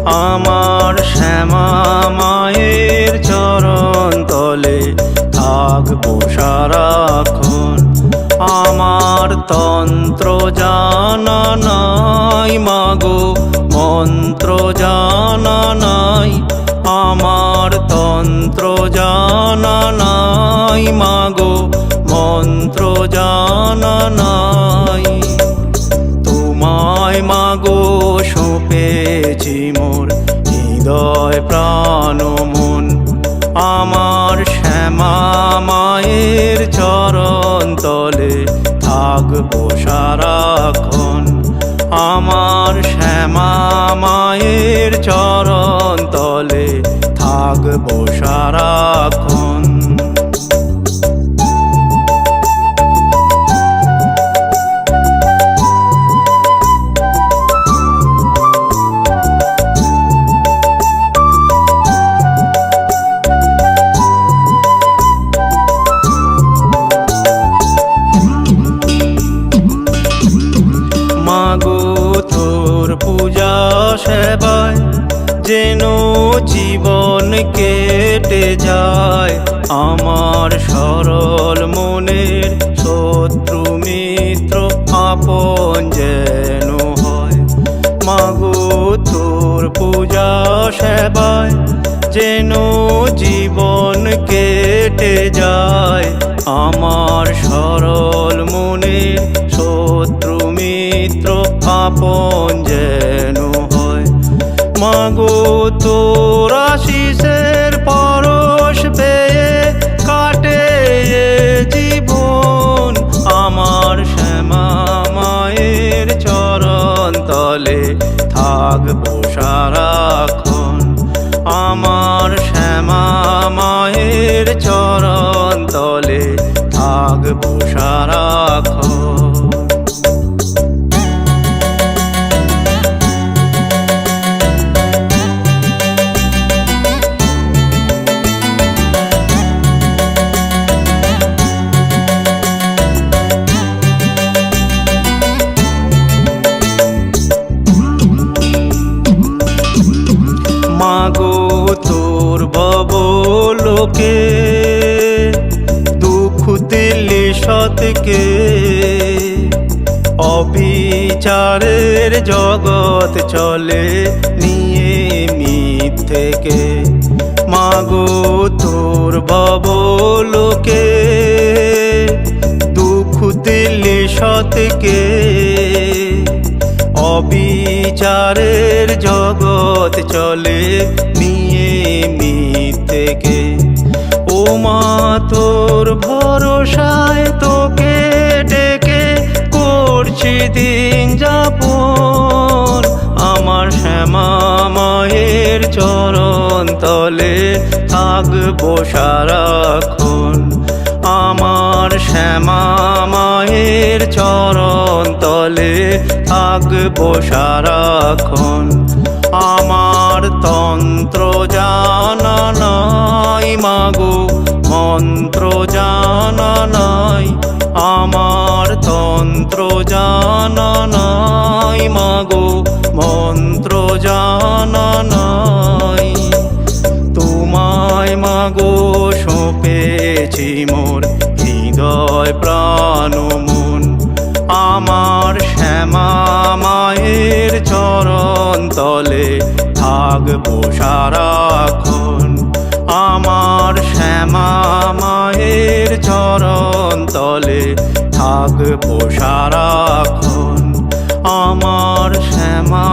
আমার শ্যামা মায়ের চরণ তলে থাকবো সারাক্ষণ। আমার তন্ত্র জানা নাই মাগো, মন্ত্র জানা নাই। আমার তন্ত্র জানা নাই মাগো, মন্ত্র জানা নাই। তোমায় মাগো সঁপেছি মোর হৃদয় প্রাণ মন। আমার শ্যামা মায়ের চরণ তলে থাকবো সারাক্ষণ। আমার শ্যামা মায়ের চরণ তলে থাকবো সারাক্ষণ। মাগো তোর পূজা সেবায় যেন জীবন কেটে যায়। আমার সরল মনের শত্রু মিত্র আপন যেন হয়। মাগো তোর পূজা সেবায় যেন জীবন কেটে যায়। আমার সরল মনের শত্রু মিত্র আপন যেন হয়। মাগো তোর আশিসের পরশ পেয়ে কাটে জীবন। আমার শ্যামা মায়ের চরণ তলে থাকবো সারাক্ষণ। আমার শ্যামা মায়ের চরণ তলে থাকবো সারাক্ষণ। মাগো তোর ভবলোকে দুঃখ দিলি সতকে। অবিচারের জগৎ চলে নিয়ে মিথ্যেকে। মাগো তোর ভবলোকে দুঃখ দিলি সতকে। অবিচারের জগৎ চলে নিয়ে মিথ্যেকে। ও মা তোর ভরসায় তোকে ডেকে করছি দিন যাপন। আমার শ্যামা মায়ের চরণ তলে থাকবো সারাক্ষণ। আমার শ্যামা মায়ের চরণ তলে থাকবো সারাক্ষণ। আমার তন্ত্র জানা নাই মাগো, মন্ত্র জানা নাই। আমার তন্ত্র জানা নাই মাগো, মন্ত্র জানা নাই। তোমায় মাগো সঁপেছি মোর হৃদয় প্রাণ মন। আমার শ্যামা মায়ের চরণ তলে থাকবো সারাক্ষণ। আমার শ্যামা মায়ের চরণ তলে থাকবো সারাক্ষণ। আমার শ্যামা